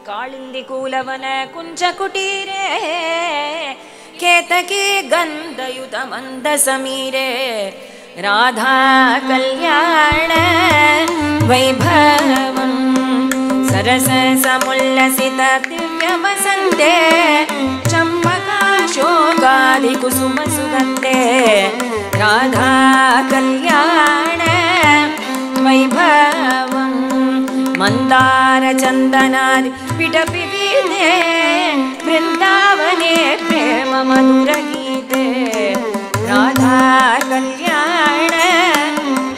कालिंदी कूलवन कुंज कुटीरे केतकी गंधयुत मंद समीरे राधा कल्याण वैभवं सरस समुल्लसित दिव्य वसन्ते चंपका शोकादि कुसुम सुगंधे राधा कल्याण वैभवं मंदार चंदनादि पिटपि वीणे वृंदावने प्रेम मधुर गीते राधा कल्याण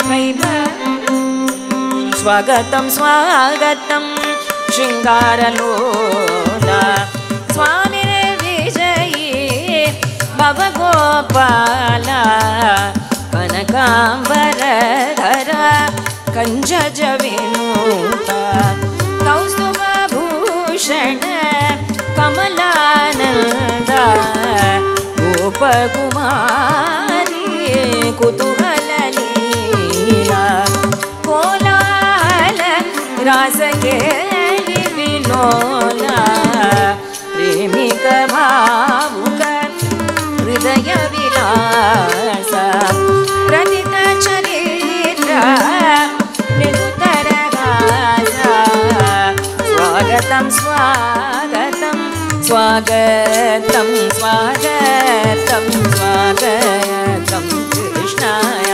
वैभवं स्वागतं स्वागतं शृंगारलोला स्वामी विजयी भवगोपाला कनकांबरधर कंजज विनूता कौस्तुभभूषण कमलानंद गोपकुमारी कुतूहल लीला कोलाहल रासकेली विलोला प्रेमिक भावुक हृदय विलास प्रतित चरित्र स्वागतं स्वागतं स्वागतं स्वागतं स्वागतं कृष्णाय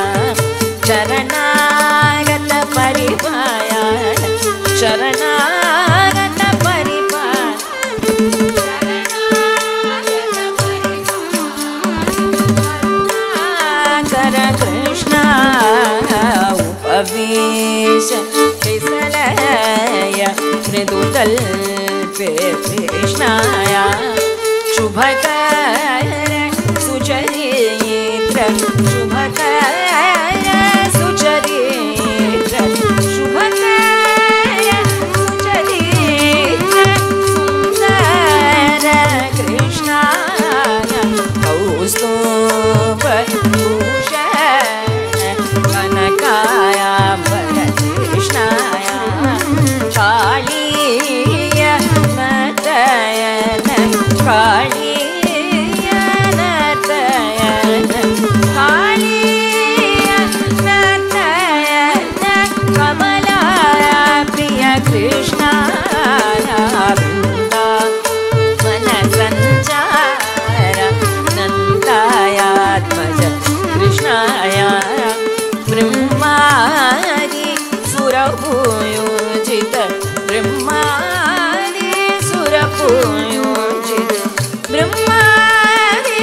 शरणागत परिपायाय शरणागत परिपाय कर कृष्ण उपवेश विसलय मृदुतल्पे कृष्णाय शुभकर सुचरित्र शुभकर सुचरित्र शुभकर सुचरित्र सुंदर कृष्णाय कौस्तुभभूषण कनकायांबर कृष्णाय कालीय नर्तयन कालीय नर्तयन कालीय नर्तयन कमला प्रिय कृष्णाय वृंदावन संचार नंदायात्मज कृष्णाय ब्रह्मादि सुरभूयोजित ब्रह्मादि सुरभूयोजित ब्रह्मादि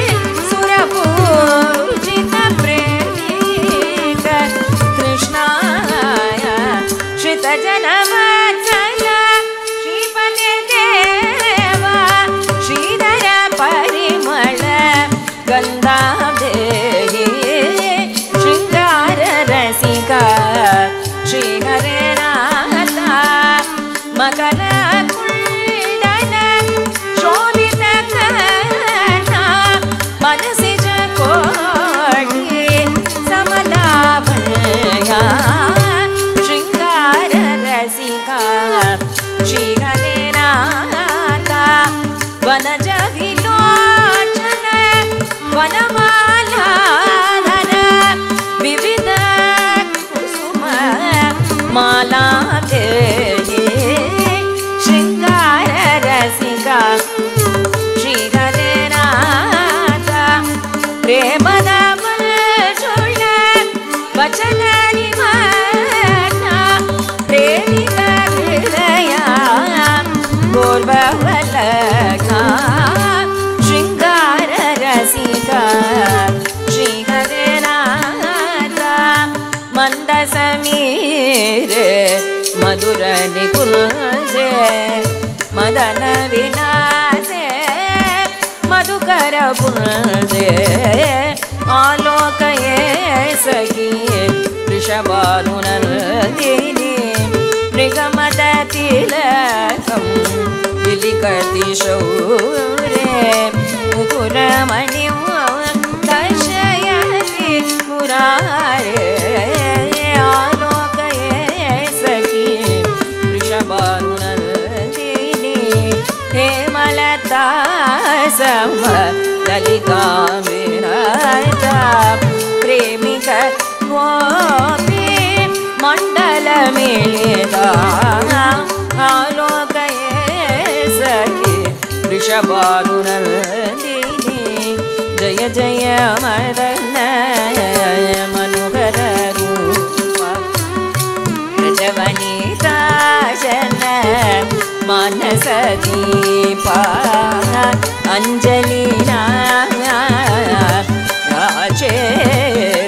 सुरभूयोजित प्रेमिक कृष्णाय श्रितजनवत्सल श्रीपते देवा श्रीधर परिमल गन्धाब्धे शृंगार रसिका श्रीहरे नाथा मकर कुंडल शोभित कर्णा मनसिज कोटि समलाभया शृंगार रसिका श्रीहरे नाथा वनज विलोचन वनमालाधर विविध कुसुम माला शृंगार रसिका श्रीहरे नाथा प्रेमद मलचूर्ण वचन निमग्ना प्रेमिक हृदय गोर्बवलग्ना शृंगार रसिका श्रीहरे नाथा मंद समीर मधुर निकुंजे मदन विलासे मधुकर पुंजे आलोकये सखी वृषभानुनन्दिनी मृगमद तिलकं विलिखति शौरे मुकुरमणिं दर्शयति मुरारे आलोकये सखी वृषभानुनन्दिनी सम ललिता विराजा प्रेमिक गोपी मंडल मिलिता आलोकये सखी वृषभानुनन्दिनी जय जय मदन मनोहर रूप रजवनिता जन मानस दीपा अंजलि राजे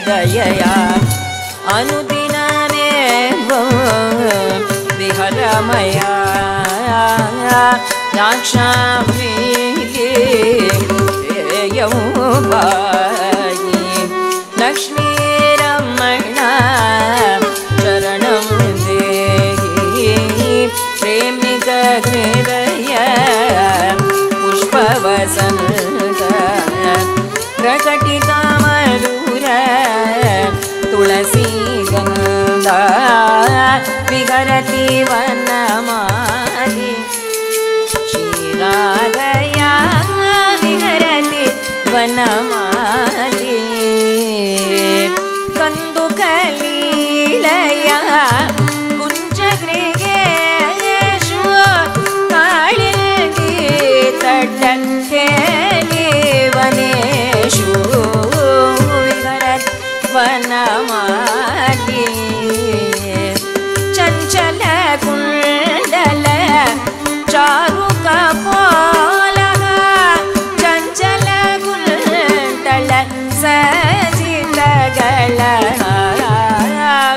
दयया अनुदिनमेव विहरमया दाक्षामी लक्ष्मी रमण चरणं देहि प्रेमिक हृदय पुष्पवसंत प्रकटित मधुर तुलसी गंधा विहरति वनमाली श्रीराधया विहरति वनमाली कंदुकलीलया कुंजगृहेषु काಳಿಂದಿ तटकेली वनेषु विहरति वनमाली चंचल कुंडल चारु कपोलः चंचल कुंडल सजितगळ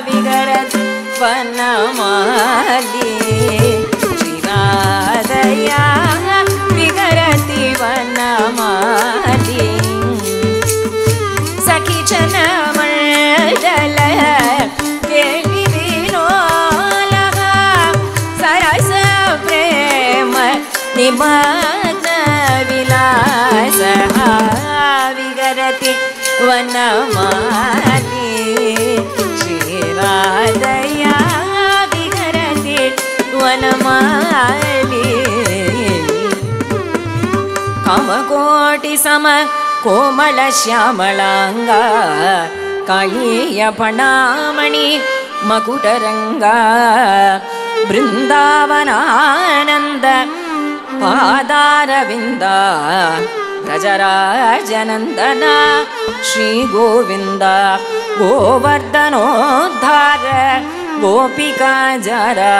विहरति वनमाली श्रीराधया विहरति वनमाली सखी जनमण्डल केळि विलोलः सरस प्रेम निमग्न विलासः विहरति वनमाली श्रीराधया विहरति वनमाली कामकोटि सम कोमल श्यामलांग काळीय फणामणि मकुटरंग बृंदावनानंद पादारविंद व्रजराजनंदन श्री गोविंद गोवर्धनोद्धार गोपिका जरा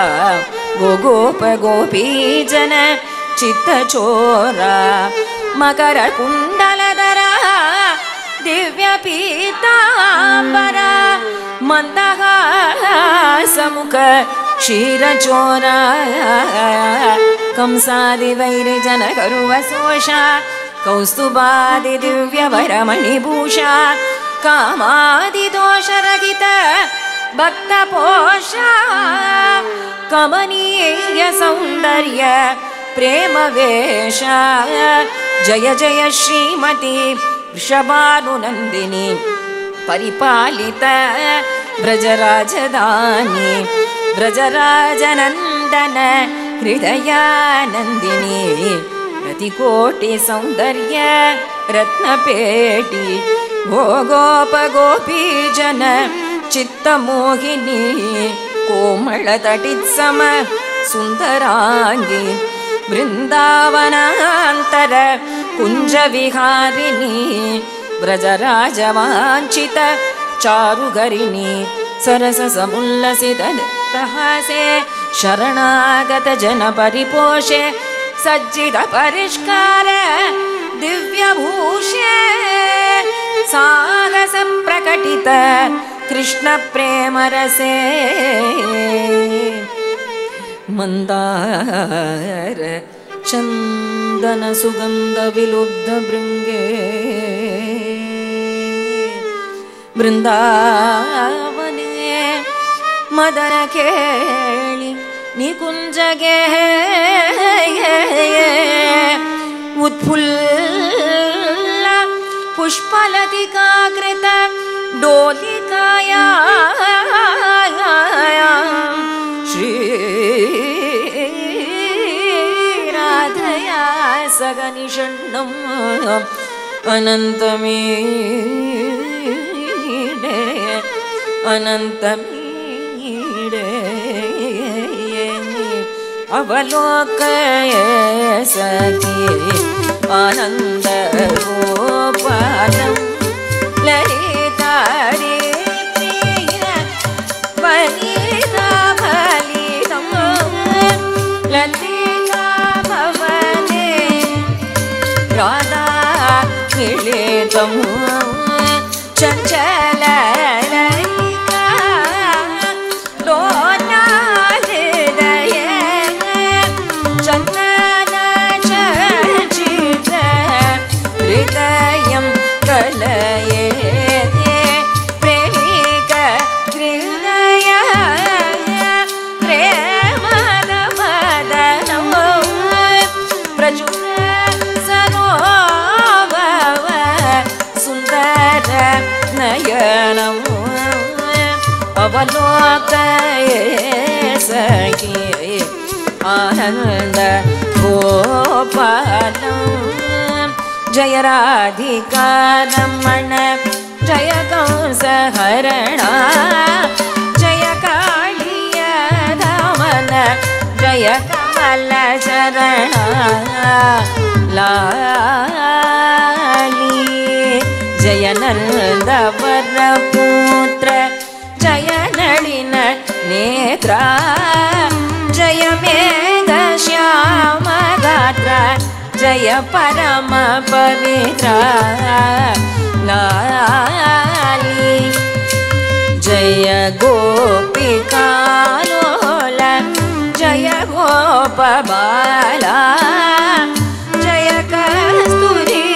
गोगोप गोपीजन चित्तचोर मकर कुंडलधर दिव्य पीतांबर मंदहासमुख क्षीरचोर कंसादि वैरिजन करुवशोष कौस्तुभादि दिव्य वरमणिभूषा कामादि दोषरहित भक्तपोषा कमनीय सौंदर्य प्रेम वेश जय जय श्रीमती वृषभानुनंदिनी परिपालित व्रजराजधानी व्रजराजनंदन हृदयानंदिनी प्रतिकोटि सौंदर्य रत्नपेटी गोगोप गोपीजन चित्तमोहिनी कोमल तटित्सम सुंदरांगी वृंदावनांतर कुंज विहारिणी व्रजराजवांचित चारुगरिणी सरस समुल्लसित दत्तहासे शरणागत जन परिपोषे सज्जित परिष्कार दिव्यभूषे साहस प्रकटित कृष्ण प्रेम रसे मंदार चंदन सुगंध विलुब्ध भृंगे वृंदावने मदन केळि निकुंजगे उत्फुल्ल पुष्पलतिकाकृत डोलिकाया श्री राधया सगनिषण्णं अनन्तमीडे अनन्तमीडे अवलोकय सखी आनंद गोपालं ललितारे प्रिय वनिता फलितं ललिता भवने राधा मिलितं चञ्चल अवलोकय सखी आनंद गोपालं जय राधिका रमण जय कंसहरण जय कालिय दमन जय कमल चरण लाली जय नंद वरपुत्र जय नलिन नेत्र जय मेघ श्याम गात्र जय परम पवित्र लाली जय गोपिकालोल जय गोपबाला जय कस्तूरी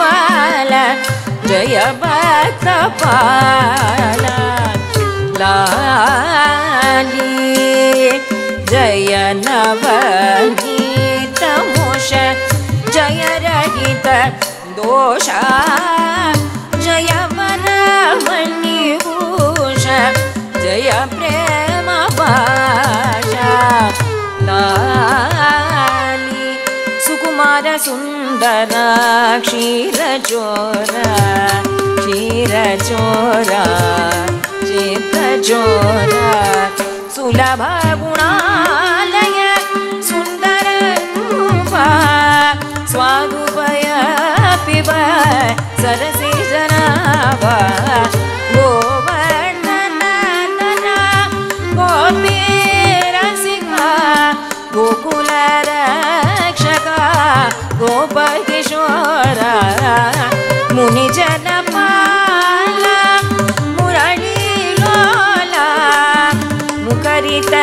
बाल जय भक्तपाला लाली जय नवनीत मोष जय रहित दोष जय वरमणिभूष जय प्रेम पाशा लाली सुकुमार सुंदर क्षीरचोरा क्षीरचोरा चित्रचोरा सुलभ गुणालय सुंदर रूपा स्वादुपय पिब सरसी जनाभा गोवर्णनन्दन गोपी रसिका गोकुल रक्षका गोपकिशोरा मुनिजनपाला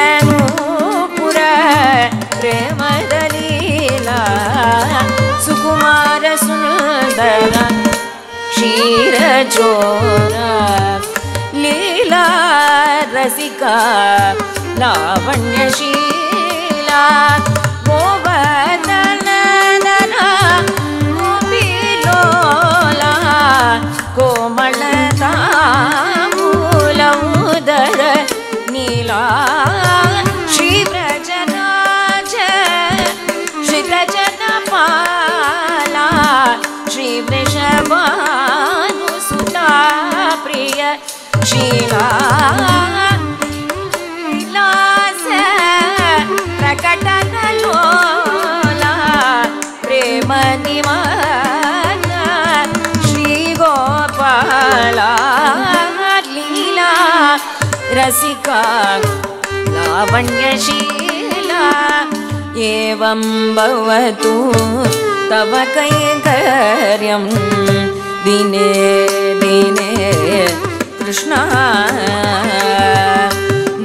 मुखरितनूपुर प्रेमदलीला सुकुमार सुंदर क्षीरचोरा लीला रसिका लावण्यशीला गोवर्धननन्दना गोपीलोला कोमलता मूलमुदर नीला श्रीव्रजराज श्रीव्रजनपाला श्रीवृषभानुसुता प्रिय शीला विलास प्रकटनलोला प्रेम निमग्न श्रीगोपाला लीला रसिका लावण्यशीला एवं भवतु तव कैङ्कर्यं दिने दिने कृष्ण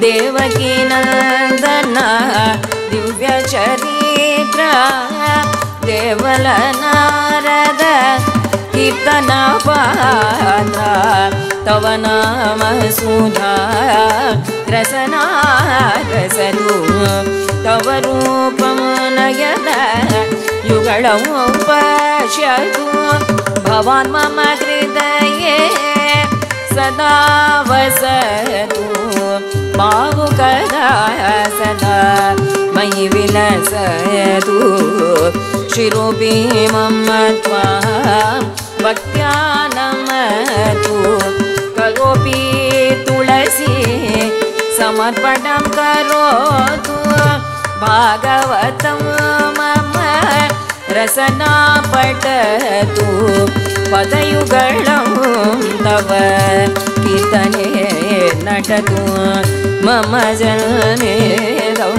देवकी नन्दन दिव्यचरित्र देवल नारद कीर्तन पात्र तव नाम सुधा रसना रसनु तव रूपं नयन युगलं पश्यतु भवान् मम हृदये सदा वसतु भावुकदा सदा मयि विलसतु शिरोऽपि मम त्वां भक्त्या नमतु करोऽपि तुलसी समर्पणं करोतु भागवतं मम रसना पठतु पदयुगलं तव कीर्तने नटतु मम जन्मेदं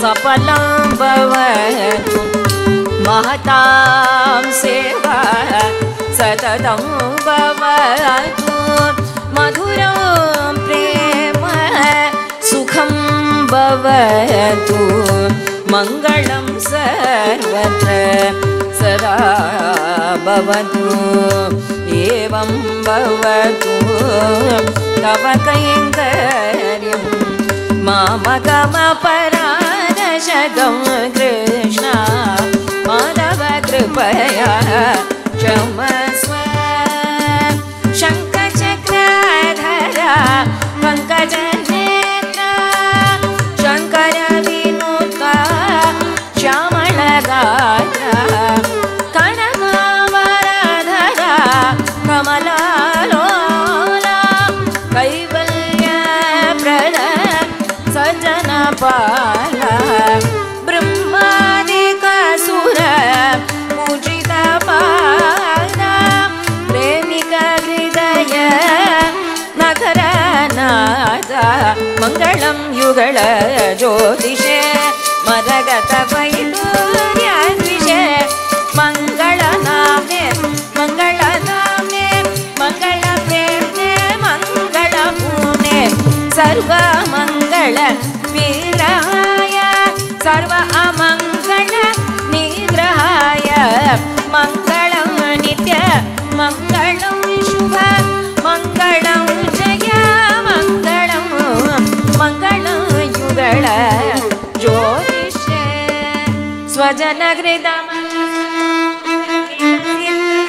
सफलं भवतु महतां सेवा सततं भवतु मधुरं प्रेम सुखं भवतु मङ्गलं सर्वत्र सदा भवतु एवं भवतु तव कैङ्कर्यं मामगमपराधशतं कृष्ण माधव कृपया क्षमस्व शङ्खचक्रधरा पङ्कजनेत्र शङ्कर विनुता श्यामलगात्र कनकावरधरा कमलालोला कैवल्यप्रद सज्जनपाला ब्रह्मादिकसुर पूजितपादा प्रेमिकहृदय नगरनाथा मङ्गलं युगल ज्योतिषे मरगत वैडूर्यद्विषे मङ्गलनाम्ने मङ्गलनाम्ने मङ्गलप्रेम्णे मङ्गलपूर्णे सर्वमङ्गल विग्रहाय सर्व अमङ्गल निग्रहाय मङ्गलं नित्य मङ्गलं शुभ मङ्गलं जय मङ्गलं मङ्गलं युगल ज्योतिषे स्वजनहृदं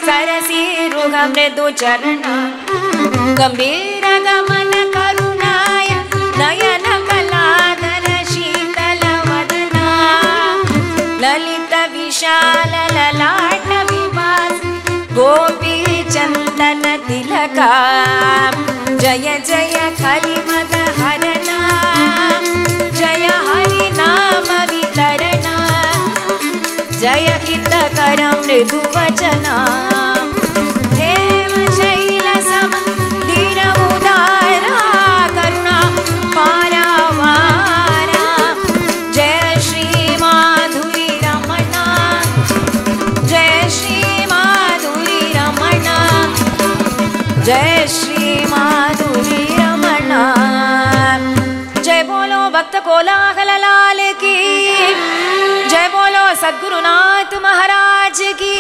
सरसीरुह मृदुचरण गम्भीरगमन करुणाय नयन कलाधर शीतलवदना ललित विशाल ललाट विभास गोपी चन्दन तिलका जय जय हरिमद हरणा जय हरिनाम वितरणा जय हितकर मृदुवचना हेमशैलसम दीनमुदारा करुणा पारावारा जय श्री माधुरी रमणा जय श्री माधुरी रमणा जय श्री माधुरी रमणा जय बोलो भक्त कोलाहल लाल की जय बोलो सद्गुरुनाथ महाराज की।